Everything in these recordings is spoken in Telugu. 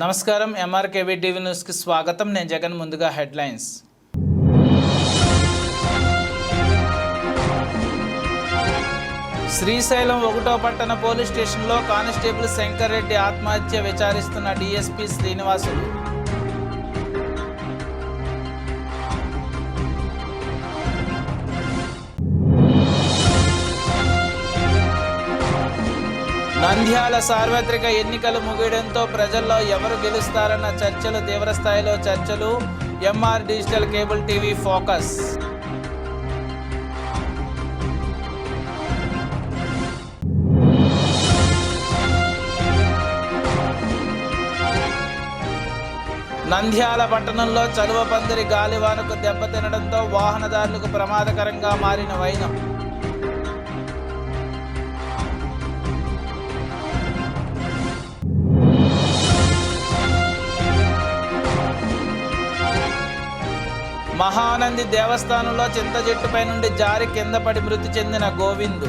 నమస్కారం ఎంఆర్కేబీ టీవీ న్యూస్కి స్వాగతం. నేను జగన్. ముందుగా హెడ్లైన్స్. శ్రీశైలం 1వ పట్టణ పోలీస్ స్టేషన్లో కానిస్టేబుల్ శంకర్ రెడ్డి ఆత్మహత్య విచారిస్తున్న డీఎస్పీ శ్రీనివాసులు. నంద్యాల సార్వత్రిక ఎన్నికలు ముగియడంతో ప్రజల్లో ఎవరు గెలుస్తారన్న చర్చలు తీవ్రస్థాయిలో చర్చలు. MR digital cable TV focus. Nandyal పట్టణంలో చలువ పందిరి గాలివానకు దెబ్బతినడంతో వాహనదారులకు ప్రమాదకరంగా మారిన వైనం. మహానంది దేవస్థానంలో చింత చెట్టుపై నుండి జారి కింద పడి మృతి చెందిన గోవిందు.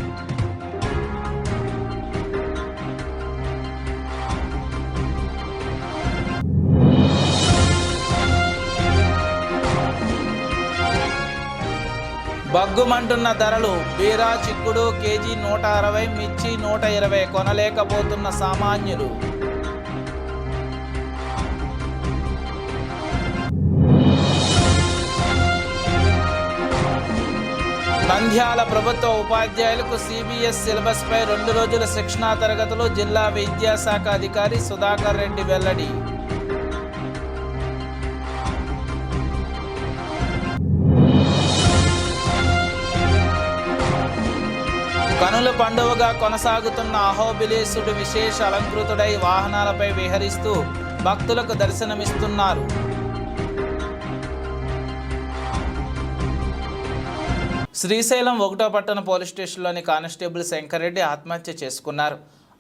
బగ్గుమంటున్న ధరలు. బీరా చిక్కుడు కేజీ 160, మిర్చి 120 కొనలేకపోతున్న సామాన్యులు. నంద్యాల ప్రభుత్వ ఉపాధ్యాయులకు సిబిఎస్ సిలబస్పై 2 రోజుల శిక్షణా తరగతులు. జిల్లా విద్యాశాఖ అధికారి సుధాకర్ రెడ్డి వెల్లడి. కనుల పండువగా కొనసాగుతున్న అహోబిలేశుడు విశేష అలంకృతుడై వాహనాలపై విహరిస్తూ భక్తులకు దర్శనమిస్తున్నారు. శ్రీశైలం 1వ పట్టణ పోలీస్ స్టేషన్లోని కానిస్టేబుల్ శంకర్ రెడ్డి ఆత్మహత్య చేసుకున్నారు.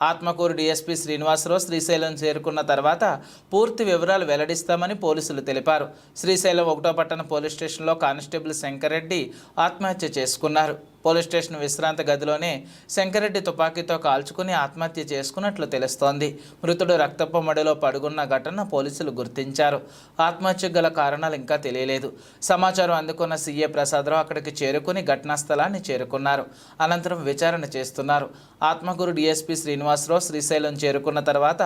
ఆత్మకూరు డీఎస్పీ శ్రీనివాసరావు శ్రీశైలం చేరుకున్న తర్వాత పూర్తి వివరాలు వెల్లడిస్తామని పోలీసులు తెలిపారు. శ్రీశైలం 1వ పట్టణ పోలీస్ స్టేషన్లో కానిస్టేబుల్ శంకర్ రెడ్డి ఆత్మహత్య చేసుకున్నారు. పోలీస్ స్టేషన్ విశ్రాంత గదిలోనే శంకరెడ్డి తుపాకీతో కాల్చుకుని ఆత్మహత్య చేసుకున్నట్లు తెలుస్తోంది. మృతుడు రక్తపు మడిలో పడుకున్న ఘటన పోలీసులు గుర్తించారు. ఆత్మహత్యకు గల కారణాలు ఇంకా తెలియలేదు. సమాచారం అందుకున్న సీఏ ప్రసాదరావు అక్కడికి చేరుకుని ఘటనా స్థలాన్ని చేరుకున్నారు. అనంతరం విచారణ చేస్తున్నారు. ఆత్మకూరు డీఎస్పీ శ్రీనివాసరావు శ్రీశైలం చేరుకున్న తర్వాత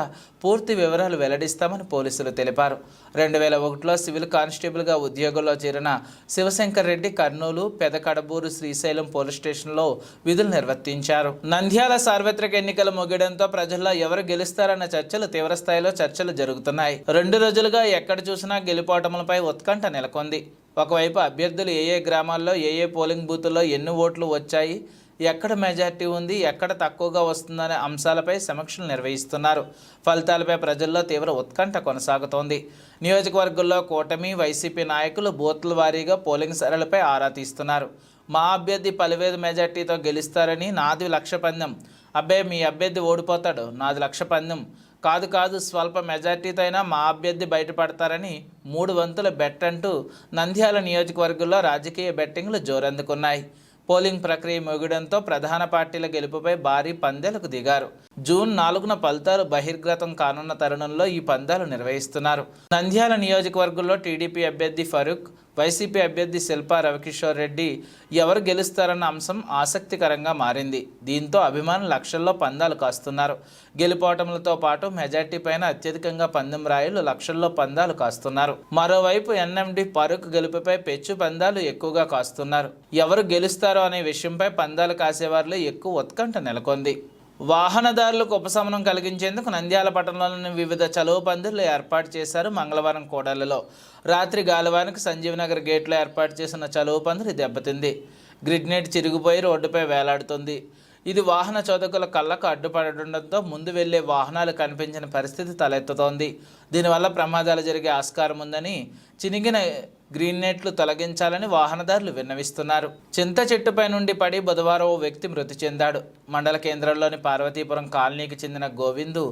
పూర్తి వివరాలు వెల్లడిస్తామని పోలీసులు తెలిపారు. 2001లో సివిల్ కానిస్టేబుల్గా ఉద్యోగంలో చేరిన శివశంకర్ రెడ్డి కర్నూలు, పెదకడబూరు, శ్రీశైలం పోలీస్ స్టేషన్లో విధులు నిర్వర్తించారు. నంద్యాల సార్వత్రిక ఎన్నికలు ముగియడంతో ప్రజల్లో ఎవరు గెలుస్తారన్న చర్చలు తీవ్రస్థాయిలో చర్చలు జరుగుతున్నాయి. 2 రోజులుగా ఎక్కడ చూసినా గెలుపోటములపై ఉత్కంఠ నెలకొంది. ఒకవైపు అభ్యర్థులు ఏ గ్రామాల్లో ఏ పోలింగ్ బూతుల్లో ఎన్ని ఓట్లు వచ్చాయి, ఎక్కడ మెజార్టీ ఉంది, ఎక్కడ తక్కువగా వస్తుందనే అంశాలపై సమీక్షలు నిర్వహిస్తున్నారు. ఫలితాలపై ప్రజల్లో తీవ్ర ఉత్కంఠ కొనసాగుతోంది. నియోజకవర్గంలో కూటమి, వైసీపీ నాయకులు బూత్ల వారీగా పోలింగ్ సరళిపై ఆరా తీస్తున్నారు. మా అభ్యర్థి 10,000 మెజార్టీతో గెలుస్తారని, నాది 1,00,000 పందెం, అబ్బే మీ అభ్యర్థి ఓడిపోతాడు, నాది 1,00,000 పందెం, కాదు స్వల్ప మెజార్టీతో అయినా మా అభ్యర్థి బయటపడతారని 3 వంతుల బెట్ అంటూ నంద్యాల నియోజకవర్గంలో రాజకీయ బెట్టింగ్లు జోరందుకున్నాయి. పోలింగ్ ప్రక్రియ ముగియడంతో ప్రధాన పార్టీల గెలుపుపై భారీ పందెలకు దిగారు. జూన్ 4న ఫలితాలు బహిర్గతం కానున్న తరుణంలో ఈ పందాలు నిర్వహిస్తున్నారు. నంద్యాల నియోజకవర్గంలో టీడీపీ అభ్యర్థి ఫరూక్, వైసీపీ అభ్యర్థి శిల్పా రవికిషోర్ రెడ్డి ఎవరు గెలుస్తారన్న అంశం ఆసక్తికరంగా మారింది. దీంతో అభిమానులు లక్షల్లో పందాలు కాస్తున్నారు. గెలుపోటములతో పాటు మెజార్టీ పైన అత్యధికంగా పందెం రాయులు లక్షల్లో పందాలు కాస్తున్నారు. మరోవైపు ఎన్ఎండి ఫరూక్ గెలుపుపై పెచ్చు పందాలు ఎక్కువగా కాస్తున్నారు. ఎవరు గెలుస్తారో అనే విషయంపై పందాలు కాసేవారిలో ఎక్కువ ఉత్కంఠ నెలకొంది. వాహనదారులకు ఉపశమనం కలిగించేందుకు నంద్యాల పట్టణంలోని వివిధ చలువ పందిర్లు ఏర్పాటు చేశారు. మంగళవారం కోడలలో రాత్రి గాలివానకు సంజీవనగర్ గేట్లో ఏర్పాటు చేసిన చలువ పందిరి దెబ్బతింది. గ్రిడ్నెట్ చిరిగిపోయి రోడ్డుపై వేలాడుతుంది. ఇది వాహన చోదకుల కళ్ళకు అడ్డుపడడంతో ముందు వెళ్లే వాహనాలు కనిపించని పరిస్థితి తలెత్తుతోంది. దీనివల్ల ప్రమాదాలు జరిగే ఆస్కారం ఉందని చినిగిన గ్రీన్ నెట్లు తొలగించాలని వాహనదారులు విన్నవిస్తున్నారు. చింత చెట్టుపై నుండి పడి బుధవారం ఓ వ్యక్తి మృతి చెందాడు. మండల కేంద్రంలోని పార్వతీపురం కాలనీకి చెందిన గోవిందు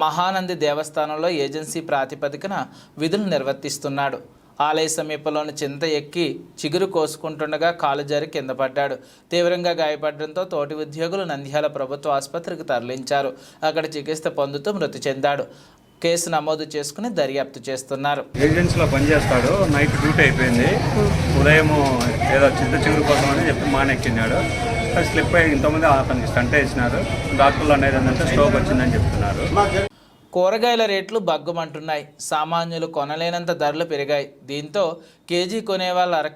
మహానంది దేవస్థానంలో ఏజెన్సీ ప్రాతిపదికన విధులు నిర్వర్తిస్తున్నాడు. ఆలయ సమీపంలోని చింత ఎక్కి చిగురు కోసుకుంటుండగా కాలు జారి కింద పడ్డాడు. తీవ్రంగా గాయపడడంతో తోటి ఉద్యోగులు నంద్యాల ప్రభుత్వ ఆసుపత్రికి తరలించారు. అక్కడ చికిత్స పొందుతూ మృతి చెందాడు. కేసు నమోదు చేసుకుని దర్యాప్తు చేస్తున్నారు. ఏజెన్సీలో పనిచేస్తాడు. నైట్ డ్యూటీ అయిపోయింది. ఉదయం ఏదో చిన్న చిగురు కోసం అని చెప్పి మానెక్కినాడు. అది స్లిప్ అయ్యి ఇంతమంది అతనికి స్టంట్ వేసినారు. డాక్టర్లు అనేది ఏంటంటే స్ట్రోక్ వచ్చిందని చెప్తున్నారు. కూరగాయల రేట్లు బగ్గుమంటున్నాయి. సామాన్యులు కొనలేనంత ధరలు పెరిగాయి. దీంతో కేజీ కొనేవాళ్ళు అర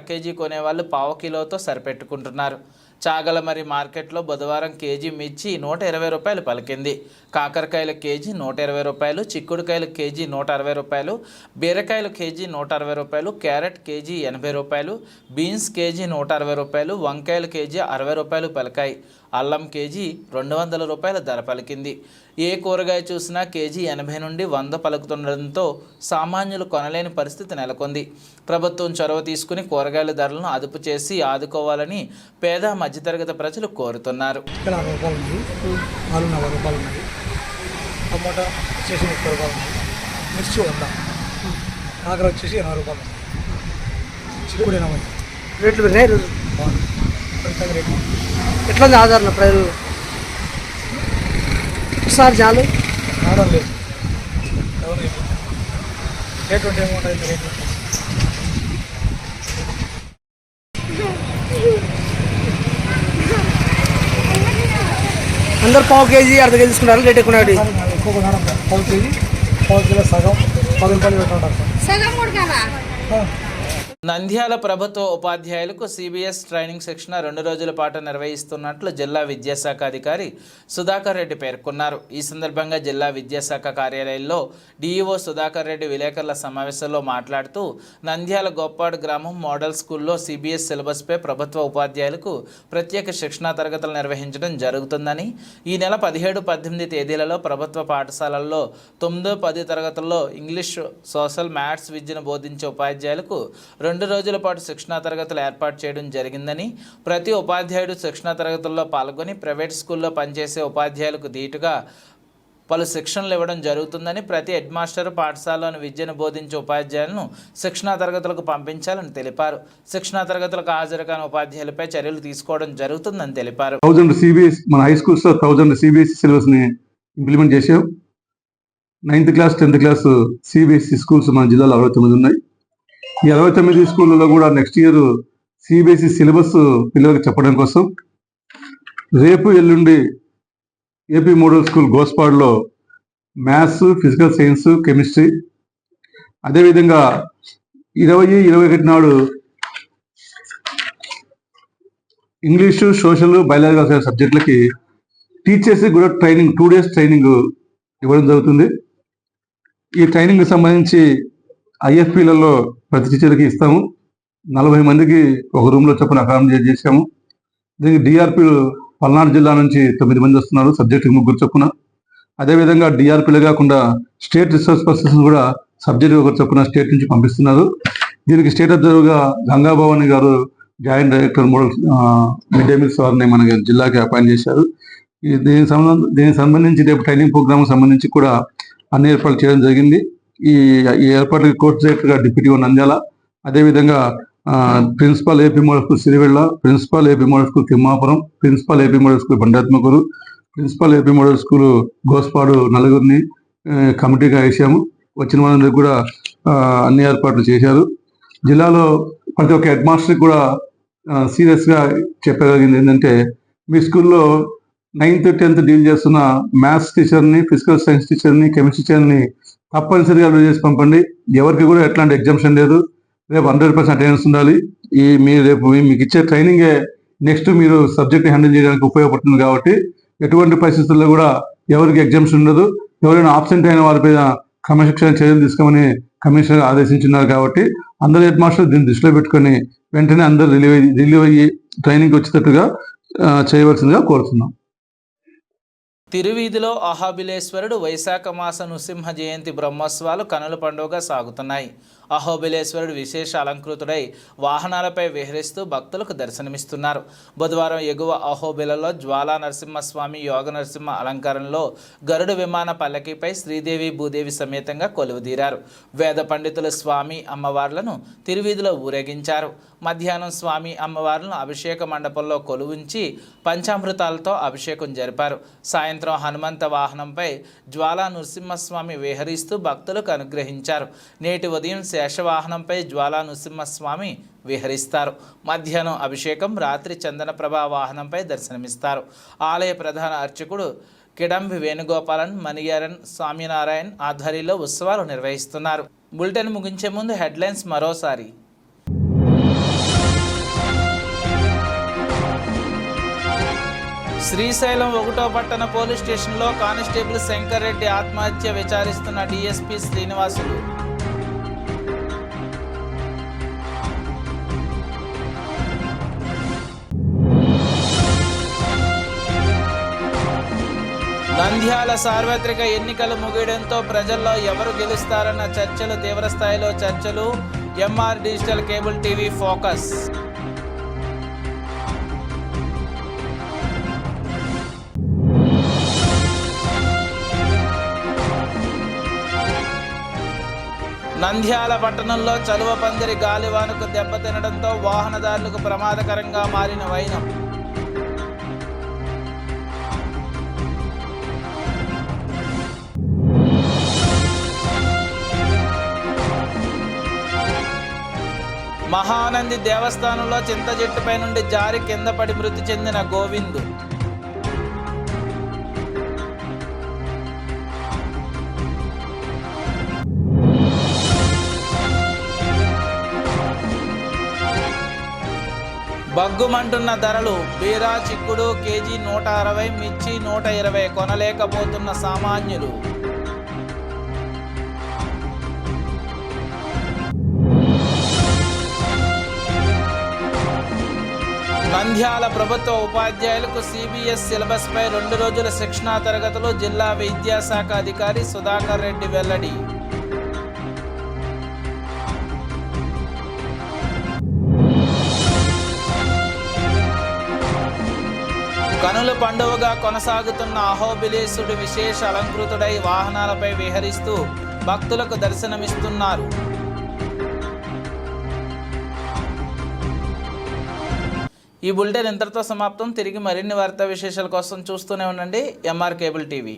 కేజీ కొనేవాళ్ళు పావు కిలోతో సరిపెట్టుకుంటున్నారు. చాగలమరి మార్కెట్లో బుధవారం కేజీ మిర్చి 120 రూపాయలు పలికింది. కాకరకాయల కేజీ 120 రూపాయలు, చిక్కుడుకాయల కేజీ 160 రూపాయలు, బీరకాయలు కేజీ 160 రూపాయలు, క్యారెట్ కేజీ 80 రూపాయలు, బీన్స్ కేజీ 160 రూపాయలు, వంకాయల కేజీ 60 రూపాయలు పలికాయి. అల్లం కేజీ 200 రూపాయల ధర పలికింది. ఏ కూరగాయ చూసినా కేజీ 80 నుండి 100 పలుకుతుండడంతో సామాన్యులు కొనలేని పరిస్థితి నెలకొంది. ప్రభుత్వం చొరవ తీసుకుని కూరగాయల ధరలను అదుపు చేసి ఆదుకోవాలని పేద మధ్యతరగతి ప్రజలు కోరుతున్నారు. టమాటా వచ్చేసి 30 రూపాయలు, మిర్చి 100, కాకర వచ్చేసి 80 రూపాయలు, చిక్కుడు 80. రేట్లు పెరిగినాయి ఈరోజు. రేట్లు ఎట్లా ఉంది ఆధారణ ప్రైజు? ఒకసారి చాలు రావడం లేదు. రేట్ ఉంటే ఏముంటుంది రేట్లు. అందరు పావు కేజీ అర్ధ కేజీ తీసుకున్నారు. రేట్ ఎక్కువ ఎక్కువ పావు కేజీ, పావు కిలో సగం 10 రూపాయలు పెట్టుకుంటారు. నంద్యాల ప్రభుత్వ ఉపాధ్యాయులకు సిబిఎస్ ట్రైనింగ్ శిక్షణ 2 రోజుల పాటు నిర్వహిస్తున్నట్లు జిల్లా విద్యాశాఖ అధికారి సుధాకర్ రెడ్డి పేర్కొన్నారు. ఈ సందర్భంగా జిల్లా విద్యాశాఖ కార్యాలయంలో డిఈఓ సుధాకర్ రెడ్డి విలేకరుల సమావేశంలో మాట్లాడుతూ నంద్యాల గొప్పాడు గ్రామం మోడల్ స్కూల్లో సిబిఎస్ సిలబస్పై ప్రభుత్వ ఉపాధ్యాయులకు ప్రత్యేక శిక్షణా తరగతులు నిర్వహించడం జరుగుతుందని, ఈ నెల 17, 18 తేదీలలో ప్రభుత్వ పాఠశాలల్లో 9, 10 తరగతుల్లో ఇంగ్లీష్, సోషల్, మ్యాథ్స్ విద్యను బోధించే ఉపాధ్యాయులకు 2 రోజుల పాటు శిక్షణా తరగతులు ఏర్పాటు చేయడం జరిగిందని, ప్రతి ఉపాధ్యాయుడు శిక్షణా తరగతుల్లో పాల్గొని ప్రైవేట్ స్కూల్లో పనిచేసే ఉపాధ్యాయులకు ధీటుగా పలు శిక్షణలు ఇవ్వడం జరుగుతుందని, ప్రతి హెడ్ మాస్టర్ పాఠశాలలోని విద్యను బోధించే ఉపాధ్యాయులను శిక్షణా తరగతులకు పంపించాలని తెలిపారు. శిక్షణా తరగతులకు హాజరు కాని ఉపాధ్యాయులపై చర్యలు తీసుకోవడం జరుగుతుందని తెలిపారు. 1000 సిబిఎస్ మన హై స్కూల్స్లో 1000 సిబిఎస్ఈ సిలబస్ని ఇంప్లిమెంట్ చేసాం. 9th class 10th class CBSE schools మన జిల్లాలో 69 ఉన్నాయి. ఈ 69 స్కూళ్ళలో కూడా నెక్స్ట్ ఇయర్ సిబిఎస్ఈ సిలబస్ పిల్లలకు చెప్పడం కోసం రేపు ఎల్లుండి ఏపీ మోడల్ స్కూల్ గోస్పాడ్లో మ్యాథ్స్, ఫిజికల్ సైన్స్, కెమిస్ట్రీ, అదేవిధంగా 20, 21 నాడు ఇంగ్లీషు, సోషల్, బయాలజికల్ సబ్జెక్టులకి టీచర్స్కి కూడా ట్రైనింగ్ 2 days ట్రైనింగ్ ఇవ్వడం జరుగుతుంది. ఈ ట్రైనింగ్కి సంబంధించి ఐఎఫ్పీలలో ప్రతి టీచర్కి ఇస్తాము. 40 మందికి ఒక రూమ్లో చొప్పున అకామిడేట్ చేసాము. దీనికి డిఆర్పీలు పల్నాడు జిల్లా నుంచి 9 మంది వస్తున్నారు, సబ్జెక్టుకి 3 చొప్పున. అదేవిధంగా డిఆర్పీలు కాకుండా స్టేట్ రిసోర్స్ పర్సన్స్ కూడా సబ్జెక్టు 1 చొప్పున స్టేట్ నుంచి పంపిస్తున్నారు. దీనికి స్టేట్ అబ్జర్వర్గా గంగాభవాని గారు joint director model mid day meals వారిని మన జిల్లాకి అపాయింట్ చేశారు. దీనికి సంబంధించి రేపు ట్రైనింగ్ ప్రోగ్రామ్ సంబంధించి కూడా అన్ని ఏర్పాట్లు చేయడం జరిగింది. ఈ ఏర్పాట్లకి కోర్స్ డైరెక్టర్గా డిప్యూటీ నంద్యాల, అదేవిధంగా principal AP model school Sirivella, principal AP model school Timmapuram, principal AP model school Bandatmakur, principal AP model school Gospadu నలుగురిని కమిటీగా వేసాము. వచ్చిన వాళ్ళందరికీ కూడా అన్ని ఏర్పాట్లు చేశారు. జిల్లాలో ప్రతి ఒక్క హెడ్ మాస్టర్కి కూడా సీరియస్గా చెప్పగలిగింది ఏంటంటే, మీ స్కూల్లో 9th, 10th డీల్ చేస్తున్న మ్యాథ్స్ టీచర్ని, ఫిజికల్ సైన్స్ టీచర్ని, కెమిస్ట్రీ టీచర్ని తప్పనిసరిగా అప్లై చేసి పంపండి. ఎవరికి కూడా ఎట్లాంటి ఎగ్జామ్షన్ లేదు. రేపు 100% అటెండెన్స్ ఉండాలి. మీరు రేపు మీకు ఇచ్చే ట్రైనింగే నెక్స్ట్ మీరు సబ్జెక్ట్ని హ్యాండిల్ చేయడానికి ఉపయోగపడుతుంది. కాబట్టి ఎటువంటి పరిస్థితుల్లో కూడా ఎవరికి ఎగ్జామ్షన్ ఉండదు. ఎవరైనా ఆబ్సెంట్ అయిన వారిపై క్రమశిక్షణ చర్యలు తీసుకోమని కమిషనర్ ఆదేశించున్నారు. కాబట్టి అందరు హెడ్ మాస్టర్లు దీన్ని దృష్టిలో పెట్టుకొని వెంటనే అందరు రిలీవ్ అయ్యి ట్రైనింగ్కి వచ్చేటట్టుగా చేయవలసిందిగా కోరుతున్నాం. తిరువీధిలో అహాబిలేశ్వరుడు వైశాఖ మాస నృసింహ జయంతి బ్రహ్మోత్సవాలు కనుల పండుగ సాగుతున్నాయి. అహోబిలేశ్వరుడు విశేష అలంకృతుడై వాహనాలపై విహరిస్తూ భక్తులకు దర్శనమిస్తున్నారు. బుధవారం ఎగువ అహోబిలలో జ్వాలా నరసింహస్వామి యోగ నరసింహ అలంకారంలో గరుడ విమాన పల్లకిపై శ్రీదేవి భూదేవి సమేతంగా కొలువుదీరారు. వేద పండితులు స్వామి అమ్మవార్లను తిరువీధిలో ఊరేగించారు. మధ్యాహ్నం స్వామి అమ్మవార్లను అభిషేక మండపంలో కొలువుంచి పంచామృతాలతో అభిషేకం జరిపారు. సాయంత్రం హనుమంత వాహనంపై జ్వాలా నరసింహస్వామి విహరిస్తూ భక్తులకు అనుగ్రహించారు. నేటి ఉదయం శేషవాహనంపై జ్వాలా నరసింహస్వామి విహరిస్తారు. మధ్యాహ్నం అభిషేకం, రాత్రి చందనప్రభ వాహనంపై దర్శనమిస్తారు. ఆలయ ప్రధాన అర్చకుడు కిడంబి వేణుగోపాలన్, మణియారన్, స్వామినారాయణ్ ఆధ్వర్యంలో ఉత్సవాలు నిర్వహిస్తున్నారు. బులెటిన్ ముగించే ముందు హెడ్లైన్స్ మరోసారి. శ్రీశైలం 1వ పట్టణ పోలీస్ స్టేషన్లో కానిస్టేబుల్ శంకర్ రెడ్డి ఆత్మహత్య విచారిస్తున్న డీఎస్పీ శ్రీనివాసులు. నంద్యాల సార్వత్రిక ఎన్నికలు ముగియడంతో ప్రజల్లో ఎవరు గెలుస్తారన్న చర్చలు తీవ్రస్థాయిలో చర్చలు. MR digital cable TV focus. Nandyal పట్టణంలో చలువ పందిరి గాలివానకు దెబ్బతినడంతో వాహనదారులకు ప్రమాదకరంగా మారిన వైనం. మహానంది దేవస్థానంలో చింత చెట్టుపై నుండి జారి కింద పడి మృతి చెందిన గోవిందు. బగ్గుమంటున్న ధరలు. బీరా చిక్కుడు కేజీ 160, మిర్చి 120 కొనలేకపోతున్న సామాన్యులు. నంద్యాల ప్రభుత్వ ఉపాధ్యాయులకు సిబిఎస్ సిలబస్పై 2 రోజుల శిక్షణా తరగతులు. జిల్లా విద్యాశాఖ అధికారి సుధాకర్ రెడ్డి వెల్లడి. కనుల పండువగా కొనసాగుతున్న అహోబిలేశుడు విశేష అలంకృతుడై వాహనాలపై విహరిస్తూ భక్తులకు దర్శనమిస్తున్నారు. ఈ బులెటిన్ ఇంతటితో సమాప్తం. తిరిగి మరిన్ని వార్తా విశేషాల కోసం చూస్తూనే ఉండండి ఎంఆర్ కేబుల్ టీవీ.